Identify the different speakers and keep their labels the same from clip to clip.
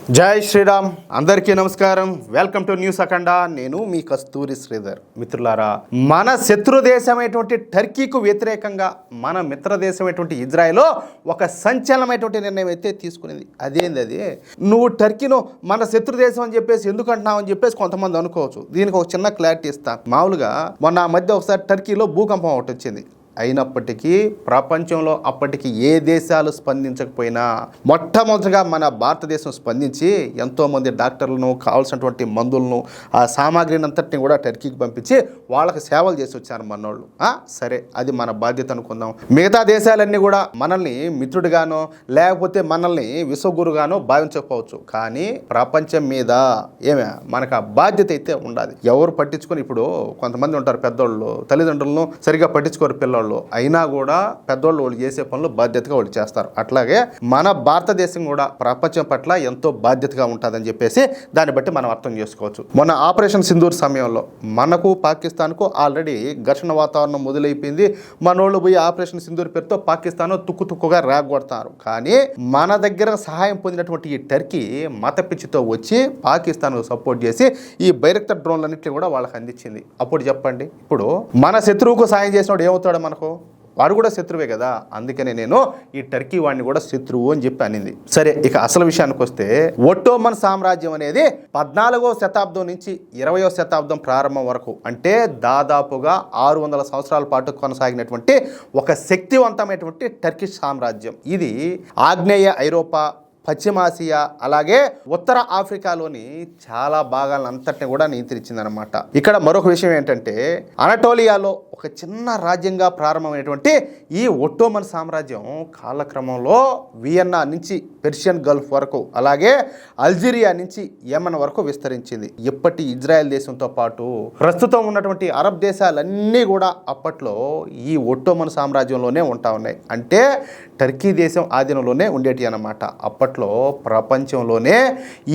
Speaker 1: జై శ్రీరామ్. అందరికీ నమస్కారం. వెల్కమ్ టు న్యూస్ అఖండ. నేను మీ కస్తూరి శ్రీధర్. మిత్రులారా, మన శత్రు దేశమైనటువంటి టర్కీకు వ్యతిరేకంగా మన మిత్ర దేశమైనటువంటి ఇజ్రాయెల్ ఒక సంచలనమైనటువంటి నిర్ణయం అయితే తీసుకునేది. అదేంది? నువ్వు టర్కీను మన శత్రు దేశం అని చెప్పేసి ఎందుకు అంటున్నావు అని చెప్పేసి కొంతమంది అనుకోవచ్చు. దీనికి ఒక చిన్న క్లారిటీ ఇస్తా. మామూలుగా మొన్న మధ్య ఒకసారి టర్కీలో భూకంపం ఒకటి వచ్చింది. అయినప్పటికీ ప్రపంచంలో అప్పటికి ఏ దేశాలు స్పందించకపోయినా మొట్టమొదటిగా మన భారతదేశం స్పందించి ఎంతోమంది డాక్టర్లను, కావాల్సినటువంటి మందులను, ఆ సామాగ్రిని అంతటిని కూడా టర్కీకి పంపించి వాళ్ళకి సేవలు చేసి వచ్చారు మనోళ్ళు. సరే, అది మన బాధ్యత అనుకుందాం. మిగతా దేశాలన్నీ కూడా మనల్ని మిత్రుడిగానో లేకపోతే మనల్ని విశ్వగురుగానో భావించకపోవచ్చు. కానీ ప్రపంచం మీద మనకు ఆ బాధ్యత అయితే ఉండాలి. ఎవరు పట్టించుకొని, ఇప్పుడు కొంతమంది ఉంటారు పెద్దోళ్ళు, తల్లిదండ్రులను సరిగా పట్టించుకోరు పిల్లలు. అయినా కూడా పెద్దోళ్ళు వాళ్ళు చేసే పనులు బాధ్యతగా వాళ్ళు చేస్తారు. అట్లాగే మన భారతదేశం కూడా ప్రపంచం పట్ల ఎంతో బాధ్యతగా ఉంటుందని చెప్పేసి దాన్ని బట్టి మనం అర్థం చేసుకోవచ్చు. మొన్న ఆపరేషన్ సింధూర్ సమయంలో మనకు పాకిస్తాన్కు ఆల్రెడీ ఘర్షణ వాతావరణం మొదలైపోయింది. మనోళ్ళు పోయి ఆపరేషన్ సింధూర్ పేరుతో పాకిస్తాన్ తుక్కుగా రాగొడతారు. కానీ మన దగ్గర సహాయం పొందినటువంటి ఈ టర్కీ మత పిచ్చితో వచ్చి పాకిస్తాన్ సపోర్ట్ చేసి ఈ బైరక్టర్ డ్రోన్లన్నింటినీ కూడా వాళ్ళకి అందించింది. అప్పుడు చెప్పండి, ఇప్పుడు మన శత్రువుకు సాయం చేసినప్పుడు ఏమవుతాడు? మనకు వాడు కూడా శత్రువే కదా. అందుకనే నేను ఈ టర్కీ వాడిని కూడా శత్రువు అని చెప్పి అనింది. సరే, ఇక అసలు విషయానికి వస్తే, ఒట్టోమన్ సామ్రాజ్యం అనేది 14వ శతాబ్దం నుంచి 20వ శతాబ్దం ప్రారంభం వరకు, అంటే దాదాపుగా 600 సంవత్సరాల పాటు కొనసాగినటువంటి ఒక శక్తివంతమైనటువంటి టర్కిష్ సామ్రాజ్యం. ఇది ఆగ్నేయ ఐరోపా, పశ్చిమాసియా, అలాగే ఉత్తర ఆఫ్రికాలోని చాలా భాగాలను అంతటిని కూడా నియంత్రించిందనమాట. ఇక్కడ మరొక విషయం ఏంటంటే, అనటోలియాలో ఒక చిన్న రాజ్యంగా ప్రారంభమైనటువంటి ఈ ఒట్టోమన్ సామ్రాజ్యం కాలక్రమంలో వియన్నా నుంచి పెర్షియన్ గల్ఫ్ వరకు, అలాగే అల్జీరియా నుంచి యెమెన్ వరకు విస్తరించింది. ఇప్పటి ఇజ్రాయెల్ దేశంతో పాటు ప్రస్తుతం ఉన్నటువంటి అరబ్ దేశాలన్నీ కూడా అప్పట్లో ఈ ఒట్టోమన్ సామ్రాజ్యంలోనే ఉంటా ఉన్నాయి. అంటే టర్కీ దేశం ఆధీనంలోనే ఉండేటి అన్నమాట. అప్పట్లో ప్రపంచంలోనే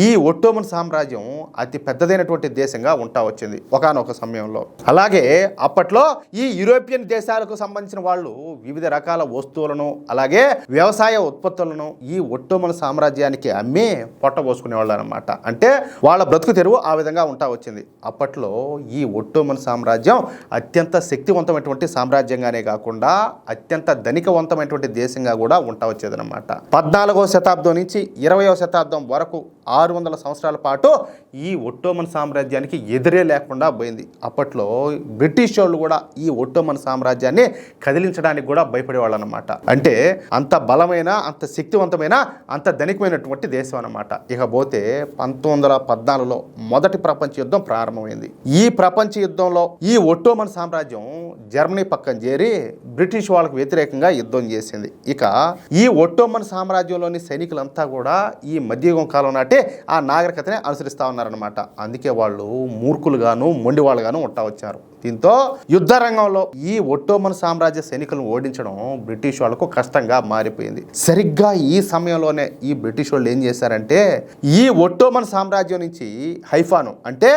Speaker 1: ఈ ఒట్టోమన్ సామ్రాజ్యం అతి పెద్దదైనటువంటి దేశంగా ఉంటా వచ్చింది ఒకానొక సమయంలో. అలాగే అప్పట్లో ఈ యూరోపియన్ దేశాలకు సంబంధించిన వాళ్ళు వివిధ రకాల వస్తువులను, అలాగే వ్యవసాయ ఉత్పత్తులను ఈ ఒట్టోమన్ సామ్రాజ్యానికి అమ్మి పొట్టబోసుకునేవాళ్ళు అనమాట. అంటే వాళ్ళ బ్రతుకు తెరువు ఆ విధంగా ఉంటా వచ్చింది. అప్పట్లో ఈ ఒట్టోమన్ సామ్రాజ్యం అత్యంత శక్తివంతమైనటువంటి సామ్రాజ్యంగానే కాకుండా అత్యంత ధనికవంతమైనటువంటి దేశంగా కూడా ఉంటా వచ్చేదన్నమాట. 14వ శతాబ్దం నుంచి 20వ శతాబ్దం వరకు 600 సంవత్సరాల పాటు ఈ ఒట్టోమన్ సామ్రాజ్యానికి ఎదురే లేకుండా పోయింది. అప్పట్లో బ్రిటిష్ వాళ్ళు కూడా ఈ ఒట్టోమన్ సామ్రాజ్యాన్ని కదిలించడానికి కూడా భయపడేవాళ్ళు అనమాట. అంటే అంత బలమైన, అంత శక్తివంతమైన, అంత ధనికమైనటువంటి దేశం అనమాట. ఇకపోతే 1914లో మొదటి ప్రపంచ యుద్ధం ప్రారంభమైంది. ఈ ప్రపంచ యుద్ధంలో ఈ ఒట్టోమన్ సామ్రాజ్యం జర్మనీ పక్కన చేరి బ్రిటిష్ వాళ్ళకు వ్యతిరేకంగా యుద్ధం చేసింది. ఇక ఈ ఒట్టోమన్ సామ్రాజ్యంలోని సైనికులంతా కూడా ఈ మధ్యయుగం కాలం నాటే ఆ నాగరికతనే అనుసరిస్తూ ఉన్నారనమాట. అందుకే వాళ్ళు మూర్ఖులుగాను, మొండి వాళ్ళుగాను ఉంటా వచ్చారు. దీంతో యుద్ధ రంగంలో ఈ ఒట్టోమన్ సామ్రాజ్య సైనికులను ఓడించడం బ్రిటిష్ వాళ్లకు కష్టంగా మారిపోయింది. సరిగ్గా ఈ సమయంలోనే ఈ బ్రిటిష్ వాళ్ళు ఏం చేశారంటే, ఈ ఒట్టోమన్ సామ్రాజ్యం నుంచి హైఫాను, అంటే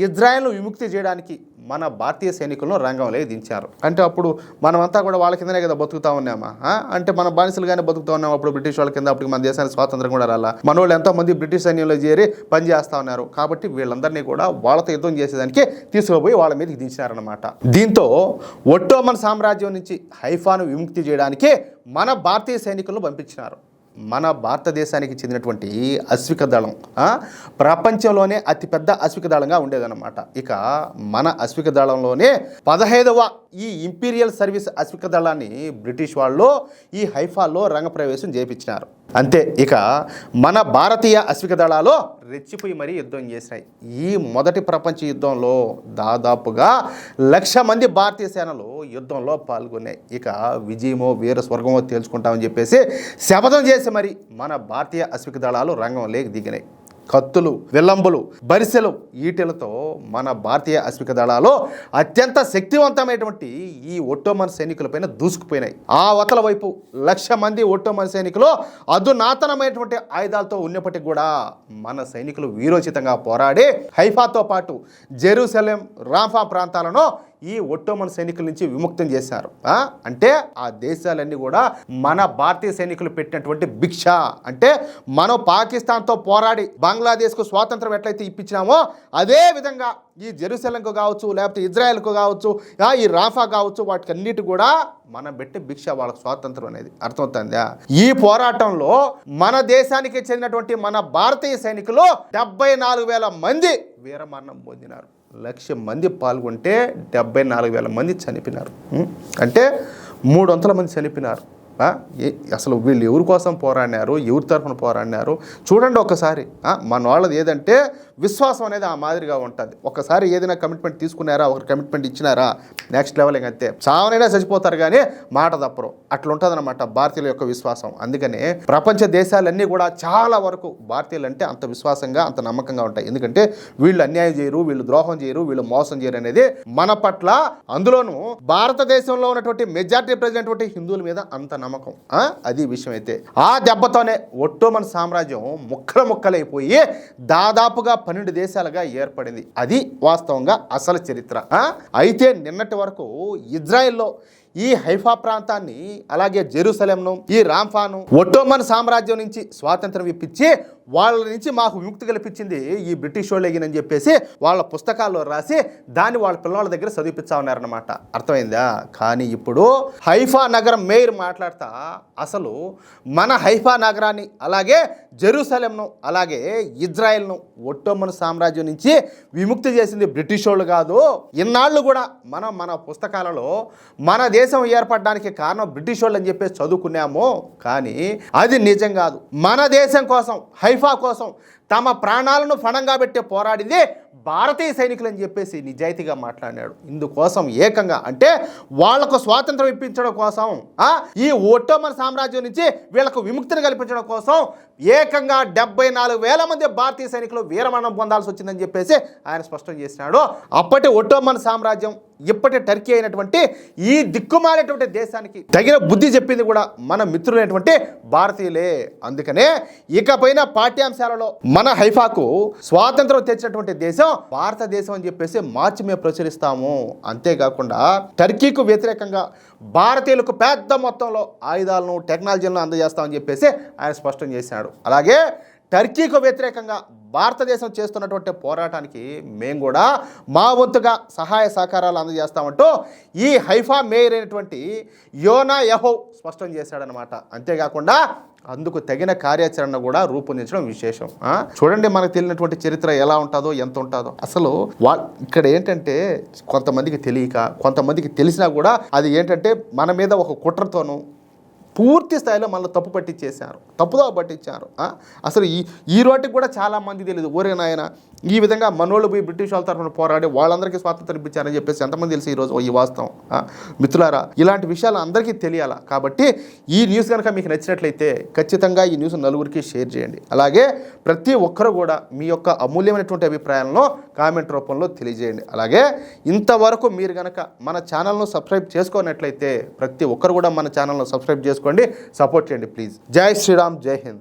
Speaker 1: ఇజ్రాయెల్ను విముక్తి చేయడానికి మన భారతీయ సైనికులను రంగంలో దించారు. అంటే అప్పుడు మనమంతా కూడా వాళ్ళ కిందనే కదా బతుకుతా ఉన్నామా? అంటే మన బానిసలుగానే బతుకుతా ఉన్నాం అప్పుడు బ్రిటిష్ వాళ్ళ కింద. అప్పటికి మన దేశానికి స్వాతంత్రం కూడా రాలా. మన వాళ్ళు ఎంతోమంది బ్రిటిష్ సైన్యంలో చేరి పనిచేస్తూ ఉన్నారు. కాబట్టి వీళ్ళందరినీ కూడా వాళ్ళతో యుద్ధం చేసేదానికి తీసుకుపోయి వాళ్ళ మీదకి దించారనమాట. దీంతో ఒట్టోమన్ సామ్రాజ్యం నుంచి హైఫాను విముక్తి చేయడానికి మన భారతీయ సైనికులను పంపించినారు. మన భారతదేశానికి చెందినటువంటి అశ్విక దళం ప్రపంచంలోనే అతిపెద్ద అశ్విక దళంగా ఉండేదన్నమాట. ఇక మన అశ్విక దళంలోనే 15వ ఈ ఇంపీరియల్ సర్వీస్ అశ్విక దళాన్ని బ్రిటిష్ వాళ్ళు ఈ హైఫాలో రంగప్రవేశం చేయించినారు. అంతే, ఇక మన భారతీయ అశ్విక దళాలు రెచ్చిపోయి మరీ యుద్ధం చేసినాయి. ఈ మొదటి ప్రపంచ యుద్ధంలో దాదాపుగా 1,00,000 మంది భారతీయ సేనలు యుద్ధంలో పాల్గొన్నాయి. ఇక విజయమో వీర స్వర్గమో తేల్చుకుంటామని చెప్పేసి శపథం చేసి మరి మన భారతీయ అశ్విక దళాలు రంగంలోకి దిగినాయి. కత్తులు, విల్లంబులు, బరిసెలు, ఈటెలతో మన భారతీయ అశ్విక దళాలు అత్యంత శక్తివంతమైనటువంటి ఈ ఒట్టోమన్ సైనికులపైన దూసుకుపోయినాయి. ఆ అవతల వైపు 1,00,000 మంది ఒట్టోమన్ సైనికులు అధునాతనమైనటువంటి ఆయుధాలతో ఉన్నప్పటికీ కూడా మన సైనికులు వీరోచితంగా పోరాడి హైఫాతో పాటు జెరూసలేం, రాఫా ప్రాంతాలను ఈ ఒట్టోమన్ సైనికుల నుంచి విముక్తం చేశారు. అంటే ఆ దేశాలన్నీ కూడా మన భారతీయ సైనికులు పెట్టినటువంటి భిక్ష. అంటే మనం పాకిస్తాన్తో పోరాడి బంగ్లాదేశ్కు స్వాతంత్రం ఎట్లయితే ఇప్పించినామో అదే విధంగా ఈ జెరూసలంకు కావచ్చు, లేకపోతే ఇజ్రాయెల్కు కావచ్చు, ఈ రాఫా కావచ్చు, వాటికి అన్నిటి కూడా మనం పెట్టే భిక్ష వాళ్ళకి స్వాతంత్రం అనేది. అర్థమవుతుందా? ఈ పోరాటంలో మన దేశానికి చెందినటువంటి మన భారతీయ సైనికులు 74,000 మంది వీరమరణం పొందినారు. 1,00,000 మంది పాల్గొంటే 74,000 మంది చనిపోయినారు. అంటే 300 మంది చనిపోయినారు. అసలు వీళ్ళు ఎవరి కోసం పోరాడినారు, ఎవరి తరఫున పోరాడినారు చూడండి ఒకసారి. మన వాళ్ళది ఏదంటే విశ్వాసం అనేది ఆ మాదిరిగా ఉంటుంది. ఒకసారి ఏదైనా కమిట్మెంట్ తీసుకున్నారా, ఒక కమిట్మెంట్ ఇచ్చినారా, నెక్స్ట్ లెవెల్ అంతే. చావనైనా చచ్చిపోతారు కానీ మాట తప్పరు. అట్లా ఉంటుంది అనమాట భారతీయుల యొక్క విశ్వాసం. అందుకనే ప్రపంచ దేశాలన్నీ కూడా చాలా వరకు భారతీయులు అంటే అంత విశ్వాసంగా, అంత నమ్మకంగా ఉంటాయి. ఎందుకంటే వీళ్ళు అన్యాయం చేయరు, వీళ్ళు ద్రోహం చేయరు, వీళ్ళు మోసం చేయరు అనేది మన పట్ల, అందులోనూ భారతదేశంలో ఉన్నటువంటి మెజారిటీ ప్రజలైనటువంటి హిందువుల మీద అంత నమ్మకం. అది విషయం. అయితే ఆ దెబ్బతోనే ఒట్టోమన్ సామ్రాజ్యం ముక్కలైపోయి దాదాపుగా 12 దేశాలుగా ఏర్పడింది. అది వాస్తవంగా అసలు చరిత్ర. అయితే నిన్నటి వరకు ఇజ్రాయెల్లో ఈ హైఫా ప్రాంతాన్ని, అలాగే జెరూసలేంను, ఈ రాంఫాను ఒట్టోమన్ సామ్రాజ్యం నుంచి స్వాతంత్రం ఇప్పించి వాళ్ళ నుంచి మాకు విముక్తి కల్పించింది ఈ బ్రిటిష్ వాళ్ళని చెప్పేసి వాళ్ళ పుస్తకాల్లో రాసి దాన్ని వాళ్ళ పిల్లల దగ్గర చదివిపిస్తా ఉన్నారన్నమాట. అర్థమైందా? కానీ ఇప్పుడు హైఫా నగరం మేయర్ మాట్లాడతా అసలు మన హైఫా నగరాన్ని, అలాగే జెరూసలేంను, అలాగే ఇజ్రాయెల్ను ఒట్టోమన్ సామ్రాజ్యం నుంచి విముక్తి చేసింది బ్రిటిష్ వాళ్ళు కాదు. ఇన్నాళ్ళు కూడా మన పుస్తకాలలో మన దేశం ఏర్పడడానికి కారణం బ్రిటిష్ వాళ్ళు అని చెప్పేసి చదువుకున్నాము. కానీ అది నిజం కాదు. మన దేశం కోసం, హైఫా కోసం తమ ప్రాణాలను ఫణంగా పెట్టే పోరాడింది భారతీయ సైనికులు అని చెప్పేసి నిజాయితీగా మాట్లాడాడు. ఇందుకోసం ఏకంగా అంటే వాళ్లకు స్వాతంత్రం ఇప్పించడం కోసం, ఈ ఒట్టోమన్ సామ్రాజ్యం నుంచి వీళ్ళకు విముక్తిని కల్పించడం కోసం ఏకంగా 74,000 మంది భారతీయ సైనికులు వీరమరణం పొందాల్సి వచ్చిందని చెప్పేసి ఆయన స్పష్టం చేసినాడు. అప్పటి ఒట్టోమన్ సామ్రాజ్యం ఇప్పటి టర్కీ అయినటువంటి ఈ దిక్కుమాలేటువంటి దేశానికి తగిన బుద్ధి చెప్పింది కూడా మన మిత్రులైనటువంటి భారతీయులే. అందుకనే ఇకపైన పాఠ్యాంశాలలో మన హైఫాకు స్వాతంత్రం తెచ్చినటువంటి దేశం భారతదేశం అని చెప్పేసి మార్చి మేము ప్రచురిస్తాము. అంతేకాకుండా టర్కీకు వ్యతిరేకంగా భారతీయులకు పెద్ద మొత్తంలో ఆయుధాలను, టెక్నాలజీలను అందజేస్తామని చెప్పేసి ఆయన స్పష్టం చేశాడు. అలాగే టర్కీకు వ్యతిరేకంగా భారతదేశం చేస్తున్నటువంటి పోరాటానికి మేము కూడా మా వంతుగా సహాయ సహకారాలు అందజేస్తామంటూ ఈ హైఫా మేయర్ అయినటువంటి యోనా యహోవ్ స్పష్టం చేశాడనమాట. అంతేకాకుండా అందుకు తగిన కార్యాచరణ కూడా రూపొందించడం విశేషం. చూడండి మనకు తెలియనటువంటి చరిత్ర ఎలా ఉంటుందో, ఎంత ఉంటుందో. అసలు ఇక్కడ ఏంటంటే కొంతమందికి తెలియక, కొంతమందికి తెలిసినా కూడా అది ఏంటంటే మన మీద ఒక కుట్రతోనూ పూర్తి స్థాయిలో మనల్ని తప్పుదో పట్టించారు. అసలు ఈ రోటికి కూడా చాలామంది తెలియదు. ఓరే నాయన, ఈ విధంగా మనోళ్ళు పోయి బ్రిటిష్ వాళ్ళ తరఫున పోరాడి వాళ్ళందరికీ స్వాతంత్రం ఇప్పించారని చెప్పేసి ఎంతమంది తెలిసి ఈరోజు ఈ వాస్తవం. మిత్రులారా, ఇలాంటి విషయాలు అందరికీ తెలియాలా. కాబట్టి ఈ న్యూస్ కనుక మీకు నచ్చినట్లయితే ఖచ్చితంగా ఈ న్యూస్ నలుగురికి షేర్ చేయండి. అలాగే ప్రతి ఒక్కరు కూడా మీ యొక్క అమూల్యమైనటువంటి అభిప్రాయాలను కామెంట్ రూపంలో తెలియజేయండి. అలాగే ఇంతవరకు మీరు కనుక మన ఛానల్ను సబ్స్క్రైబ్ చేసుకున్నట్లయితే ప్రతి ఒక్కరు కూడా మన ఛానల్ను సబ్స్క్రైబ్ చేసుకోండి, సపోర్ట్ చేయండి ప్లీజ్. జై శ్రీరామ్, జై హింద్.